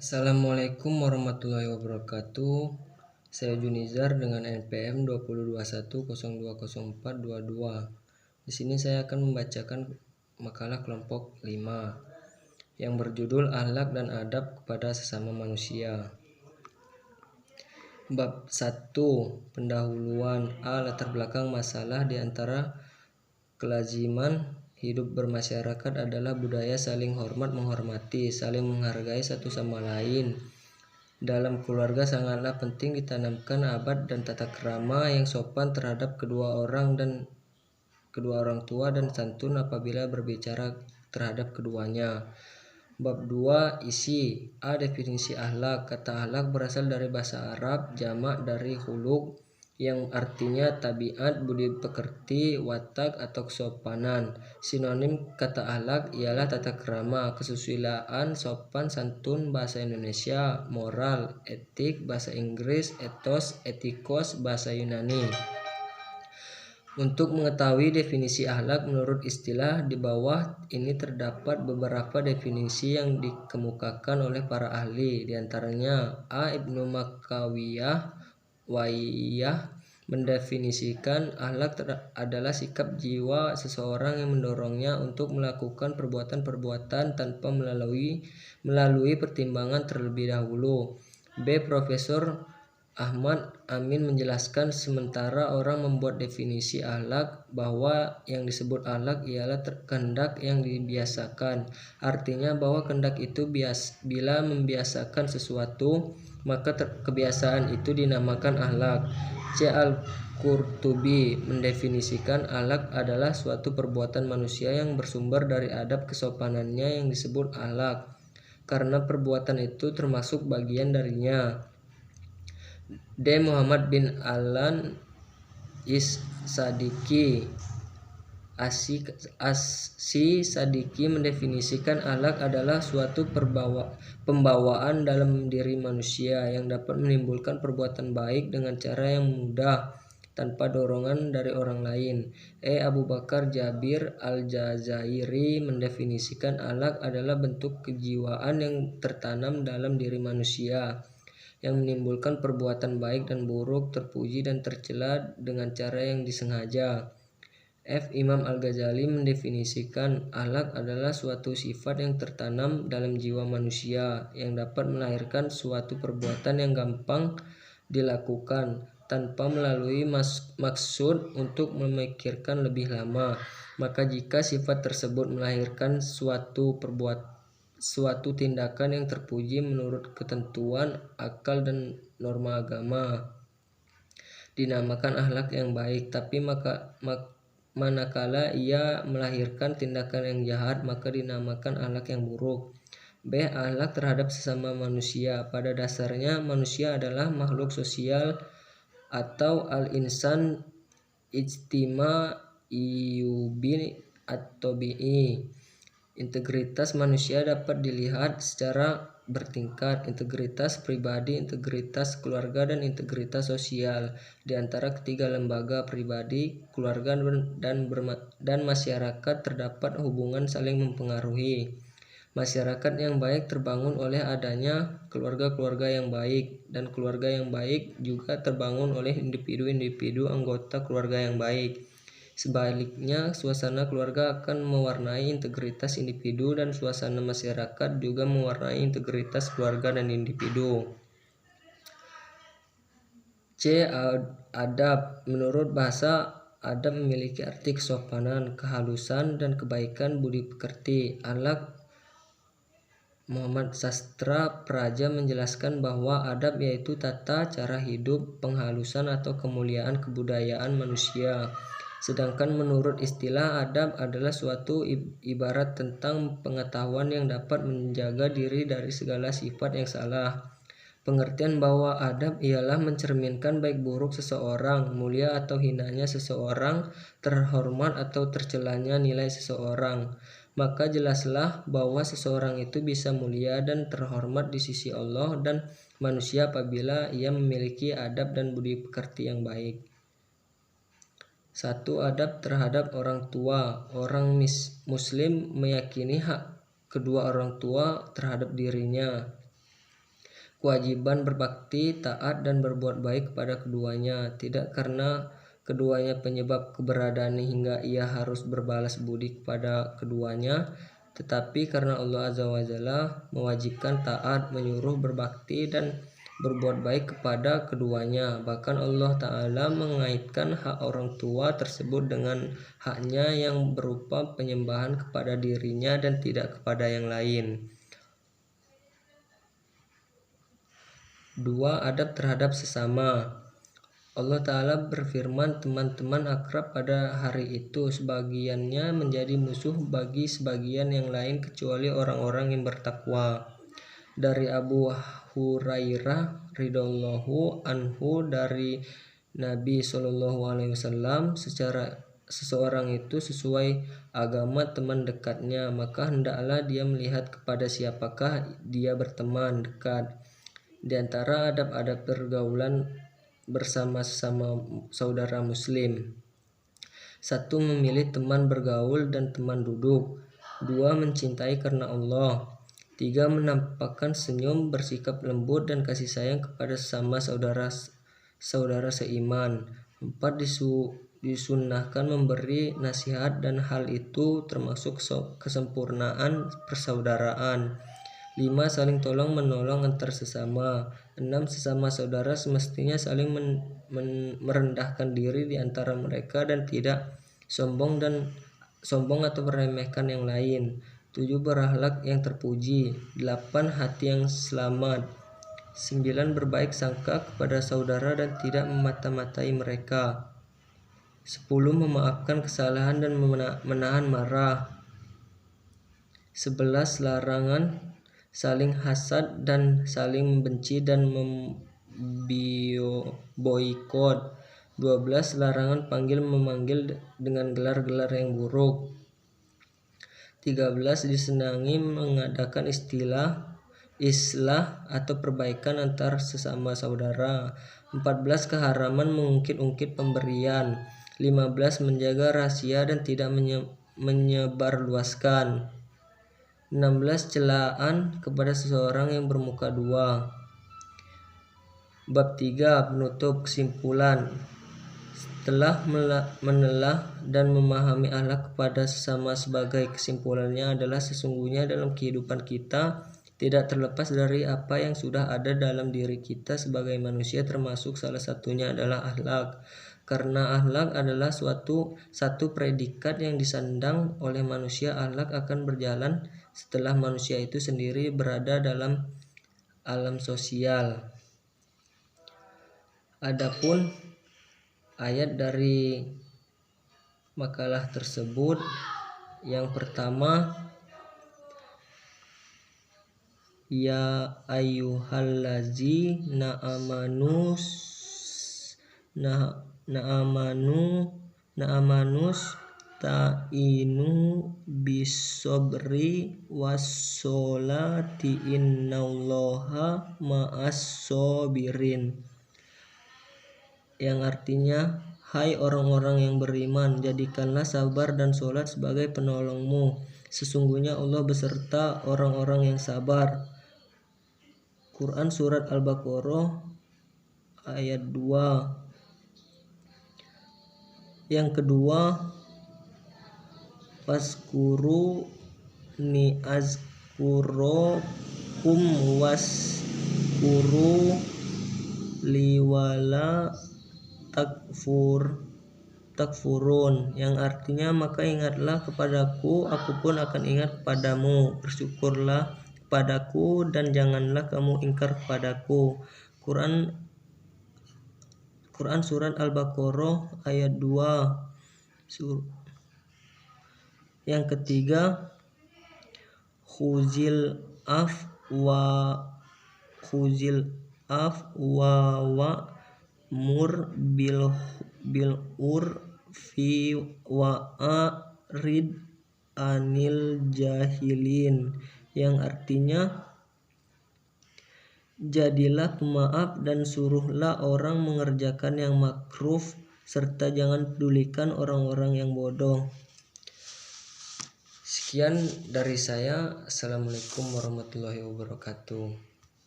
Assalamualaikum warahmatullahi wabarakatuh. Saya Junizar dengan NPM 2021020422. Di sini saya akan membacakan makalah kelompok 5 yang berjudul Akhlak dan Adab kepada Sesama Manusia. Bab 1. Pendahuluan. Latar belakang masalah di antara kelaziman hidup bermasyarakat adalah budaya saling hormat menghormati, saling menghargai satu sama lain. Dalam keluarga sangatlah penting ditanamkan adab dan tata krama yang sopan terhadap kedua orang tua dan santun apabila berbicara terhadap keduanya. Bab 2. Isi. Definisi akhlak. Kata akhlak berasal dari bahasa Arab, jamak dari khuluq yang artinya tabiat, budi pekerti, watak atau kesopanan. Sinonim kata akhlak ialah tata krama, kesusilaan, sopan santun bahasa Indonesia, moral, etik bahasa Inggris, etos, etikos bahasa Yunani. Untuk mengetahui definisi akhlak menurut istilah di bawah ini terdapat beberapa definisi yang dikemukakan oleh para ahli. Di antaranya Ibnu Makawiyah Waiyah mendefinisikan akhlak adalah sikap jiwa seseorang yang mendorongnya untuk melakukan perbuatan-perbuatan tanpa melalui pertimbangan terlebih dahulu. Profesor Ahmad Amin menjelaskan sementara orang membuat definisi akhlak bahwa yang disebut akhlak ialah kehendak yang dibiasakan. Artinya bahwa kehendak itu bila membiasakan sesuatu, maka kebiasaan itu dinamakan akhlak. Al-Qurtubi mendefinisikan akhlak adalah suatu perbuatan manusia yang bersumber dari adab kesopanannya yang disebut akhlak, karena perbuatan itu termasuk bagian darinya. Muhammad bin Alan Sadiki Sadiki mendefinisikan akhlak adalah suatu pembawaan dalam diri manusia yang dapat menimbulkan perbuatan baik dengan cara yang mudah tanpa dorongan dari orang lain. Abu Bakar Jabir Al-Jazairi mendefinisikan akhlak adalah bentuk kejiwaan yang tertanam dalam diri manusia yang menimbulkan perbuatan baik dan buruk, terpuji dan tercela dengan cara yang disengaja. Imam Al-Ghazali mendefinisikan akhlak adalah suatu sifat yang tertanam dalam jiwa manusia yang dapat melahirkan suatu perbuatan yang gampang dilakukan tanpa melalui maksud untuk memikirkan lebih lama. Maka jika sifat tersebut melahirkan suatu tindakan yang terpuji menurut ketentuan akal dan norma agama, dinamakan akhlak yang baik. Tapi manakala ia melahirkan tindakan yang jahat, maka dinamakan akhlak yang buruk. Akhlak terhadap sesama manusia. Pada dasarnya manusia adalah makhluk sosial atau al-insan ijtimaiyubi at-tabi'i. Integritas manusia dapat dilihat secara bertingkat: integritas pribadi, integritas keluarga, dan integritas sosial. Di antara ketiga lembaga pribadi, keluarga, dan masyarakat terdapat hubungan saling mempengaruhi. Masyarakat yang baik terbangun oleh adanya keluarga-keluarga yang baik, dan keluarga yang baik juga terbangun oleh individu-individu anggota keluarga yang baik. Sebaliknya, suasana keluarga akan mewarnai integritas individu dan suasana masyarakat juga mewarnai integritas keluarga dan individu. Adab. Menurut bahasa, adab memiliki arti kesopanan, kehalusan, dan kebaikan budi pekerti. Akhlak. Muhammad Sastra Praja menjelaskan bahwa adab yaitu tata cara hidup, penghalusan atau kemuliaan kebudayaan manusia. Sedangkan menurut istilah, adab adalah suatu ibarat tentang pengetahuan yang dapat menjaga diri dari segala sifat yang salah. Pengertian bahwa adab ialah mencerminkan baik buruk seseorang, mulia atau hinanya seseorang, terhormat atau tercelanya nilai seseorang. Maka jelaslah bahwa seseorang itu bisa mulia dan terhormat di sisi Allah dan manusia apabila ia memiliki adab dan budi pekerti yang baik. 1. Adab terhadap orang tua. Orang muslim meyakini hak kedua orang tua terhadap dirinya. kewajiban berbakti, taat, dan berbuat baik kepada keduanya, tidak karena keduanya penyebab keberadaan hingga ia harus berbalas budi kepada keduanya, tetapi karena Allah Azza wa Jalla mewajibkan taat, menyuruh berbakti dan berbuat baik kepada keduanya. Bahkan Allah Ta'ala mengaitkan hak orang tua tersebut dengan haknya yang berupa penyembahan kepada dirinya dan tidak kepada yang lain. 2. Adab terhadap sesama. Allah Ta'ala berfirman, teman-teman akrab pada hari itu sebagiannya menjadi musuh bagi sebagian yang lain kecuali orang-orang yang bertakwa. Dari Abu Hurairah radhiyallahu anhu dari Nabi SAW, seseorang itu sesuai agama teman dekatnya, maka hendaklah dia melihat kepada siapakah dia berteman dekat. Di antara adab-adab pergaulan bersama sesama saudara muslim: 1. Memilih teman bergaul dan teman duduk. 2. Mencintai karena Allah. 3. Menampakkan senyum, bersikap lembut dan kasih sayang kepada sesama saudara seiman. 4. Disunnahkan memberi nasihat dan hal itu termasuk kesempurnaan persaudaraan. 5. Saling tolong menolong antar sesama. 6. Sesama saudara semestinya saling merendahkan diri di antara mereka dan tidak sombong atau meremehkan yang lain. 7. Berakhlak yang terpuji. 8. Hati yang selamat. 9. Berbaik sangka kepada saudara dan tidak memata-matai mereka. 10. Memaafkan kesalahan dan menahan marah. 11. Larangan saling hasad dan saling membenci dan memboikot. 12. Larangan memanggil dengan gelar-gelar yang buruk. 13. Disenangi mengadakan islah atau perbaikan antar sesama saudara. 14. Keharaman mengungkit-ungkit pemberian. 15. Menjaga rahasia dan tidak menyebarluaskan. 16. Celaan kepada seseorang yang bermuka dua. Bab 3. Penutup. Kesimpulan. Setelah menelah dan memahami akhlak kepada sesama, sebagai kesimpulannya adalah sesungguhnya dalam kehidupan kita tidak terlepas dari apa yang sudah ada dalam diri kita sebagai manusia, termasuk salah satunya adalah akhlak. Karena akhlak adalah satu predikat yang disandang oleh manusia, akhlak akan berjalan setelah manusia itu sendiri berada dalam alam sosial. Adapun ayat dari makalah tersebut, yang pertama, ya ayyuhallazina amanus ta'inu bisobri wassolati innallaha ma'as-sobirin, yang artinya, hai orang-orang yang beriman, jadikanlah sabar dan sholat sebagai penolongmu, sesungguhnya Allah beserta orang-orang yang sabar. Quran Surat Al-Baqarah ayat 2. Yang kedua, Faskuru ni azkurokum waskuru liwala takfurun, yang artinya, maka ingatlah kepadaku, aku pun akan ingat kepadamu, bersyukurlah kepadaku dan janganlah kamu ingkar kepadaku. Quran Surat Al-Baqarah ayat 2. Yang ketiga, khuzil afwa wa'mur bil urfi wa'rid anil jahilin, yang artinya, jadilah pemaaf dan suruhlah orang mengerjakan yang makruf, serta jangan pedulikan orang-orang yang bodoh. Sekian dari saya. Assalamualaikum warahmatullahi wabarakatuh.